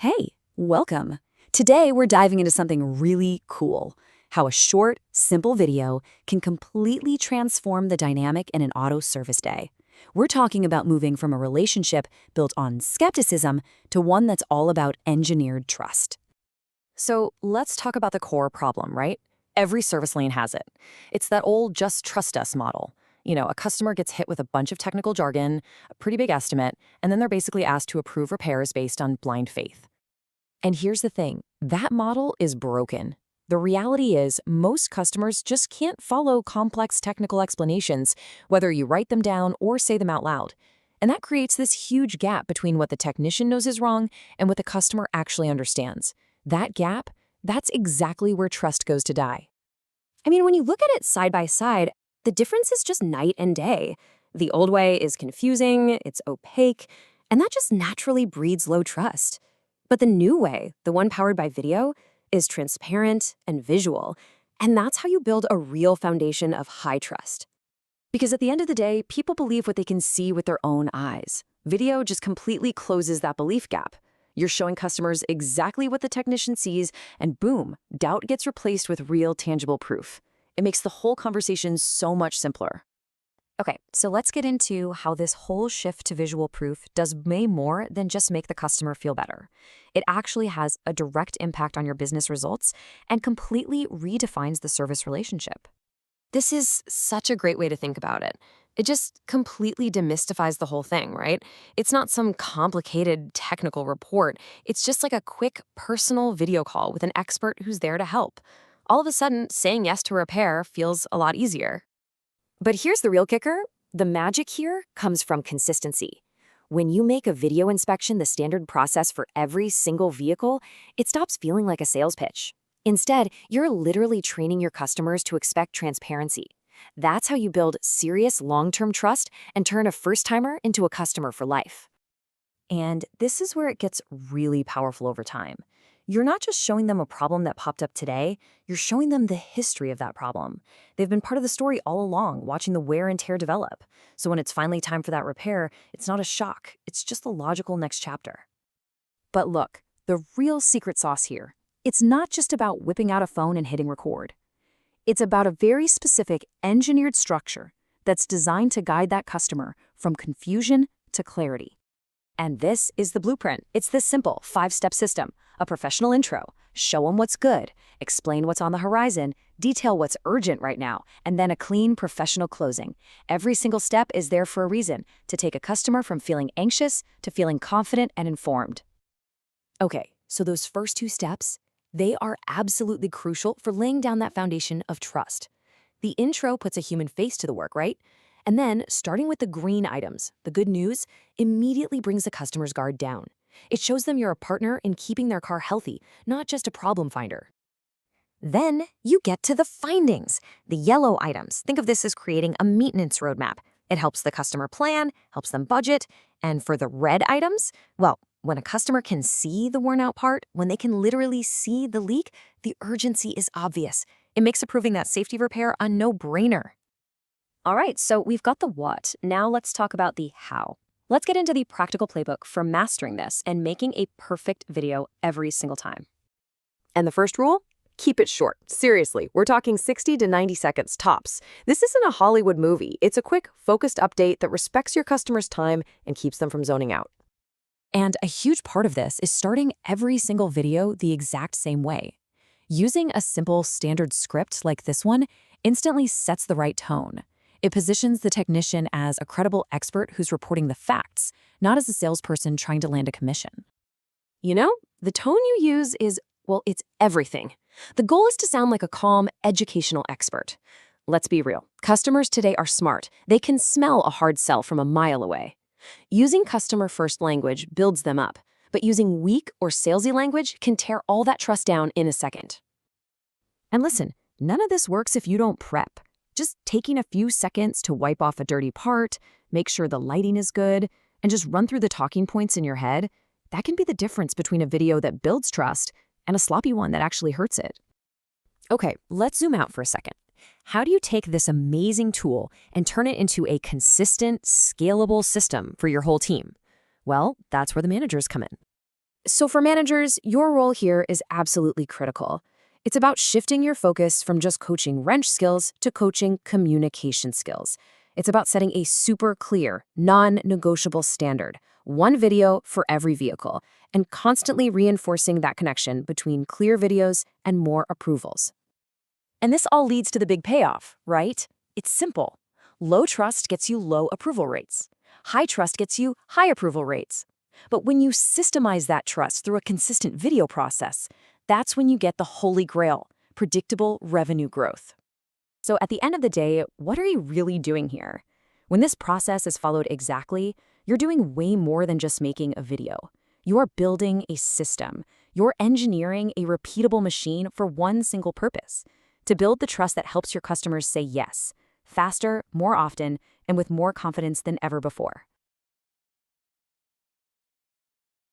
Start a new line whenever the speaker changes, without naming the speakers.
Hey, welcome. Today we're diving into something really cool, how a short, simple video can completely transform the dynamic in an auto service day. We're talking about moving from a relationship built on skepticism to one that's all about engineered trust. So let's talk about the core problem, right? Every service lane has it. It's that old just trust us model. A customer gets hit with a bunch of technical jargon, a pretty big estimate, and then they're basically asked to approve repairs based on blind faith. And here's the thing, that model is broken. The reality is most customers just can't follow complex technical explanations, whether you write them down or say them out loud. And that creates this huge gap between what the technician knows is wrong and what the customer actually understands. That gap, that's exactly where trust goes to die.
I mean, when you look at it side by side, the difference is just night and day. The old way is confusing, it's opaque, and that just naturally breeds low trust. But the new way, the one powered by video, is transparent and visual, and that's how you build a real foundation of high trust. Because at the end of the day, people believe what they can see with their own eyes. Video just completely closes that belief gap. You're showing customers exactly what the technician sees, and boom, doubt gets replaced with real, tangible proof. It makes the whole conversation so much simpler. Okay, so let's get into how this whole shift to visual proof does way more than just make the customer feel better. It actually has a direct impact on your business results and completely redefines the service relationship. This is such a great way to think about it. It just completely demystifies the whole thing, right? It's not some complicated technical report. It's just like a quick personal video call with an expert who's there to help. All of a sudden, saying yes to repair feels a lot easier. But here's the real kicker. The magic here comes from consistency. When you make a video inspection the standard process for every single vehicle, it stops feeling like a sales pitch. Instead, you're literally training your customers to expect transparency. That's how you build serious long-term trust and turn a first-timer into a customer for life. And this is where it gets really powerful over time. You're not just showing them a problem that popped up today, you're showing them the history of that problem. They've been part of the story all along, watching the wear and tear develop. So when it's finally time for that repair, it's not a shock, it's just the logical next chapter. But look, the real secret sauce here. It's not just about whipping out a phone and hitting record. It's about a very specific engineered structure that's designed to guide that customer from confusion to clarity. And this is the blueprint. It's this simple 5-step system. A professional intro, show them what's good, explain what's on the horizon, detail what's urgent right now, and then a clean, professional closing. Every single step is there for a reason, to take a customer from feeling anxious to feeling confident and informed. Okay, so those first 2 steps, they are absolutely crucial for laying down that foundation of trust. The intro puts a human face to the work, right? And then, starting with the green items, the good news, immediately brings the customer's guard down. It shows them you're a partner in keeping their car healthy, not just a problem finder. Then you get to the findings, the yellow items. Think of this as creating a maintenance roadmap. It helps the customer plan, helps them budget. And for the red items, well, when a customer can see the worn out part, when they can literally see the leak, the urgency is obvious. It makes approving that safety repair a no-brainer. All right, so we've got the what. Now let's talk about the how. Let's get into the practical playbook for mastering this and making a perfect video every single time. And the first rule? Keep it short. Seriously, we're talking 60 to 90 seconds tops. This isn't a Hollywood movie. It's a quick, focused update that respects your customer's time and keeps them from zoning out. And a huge part of this is starting every single video the exact same way. Using a simple standard script like this one instantly sets the right tone. It positions the technician as a credible expert who's reporting the facts, not as a salesperson trying to land a commission. The tone you use is, well, it's everything. The goal is to sound like a calm, educational expert. Let's be real. Customers today are smart. They can smell a hard sell from a mile away. Using customer-first language builds them up, but using weak or salesy language can tear all that trust down in a second. And listen, none of this works if you don't prep. Just taking a few seconds to wipe off a dirty part, make sure the lighting is good, and just run through the talking points in your head, that can be the difference between a video that builds trust and a sloppy one that actually hurts it. Okay, let's zoom out for a second. How do you take this amazing tool and turn it into a consistent, scalable system for your whole team? Well, that's where the managers come in. So for managers, your role here is absolutely critical. It's about shifting your focus from just coaching wrench skills to coaching communication skills. It's about setting a super clear, non-negotiable standard, one video for every vehicle, and constantly reinforcing that connection between clear videos and more approvals.
And this all leads to the big payoff, right? It's simple. Low trust gets you low approval rates. High trust gets you high approval rates. But when you systemize that trust through a consistent video process, that's when you get the holy grail, predictable revenue growth. So at the end of the day, what are you really doing here? When this process is followed exactly, you're doing way more than just making a video. You're building a system. You're engineering a repeatable machine for one single purpose: to build the trust that helps your customers say yes, faster, more often, and with more confidence than ever before.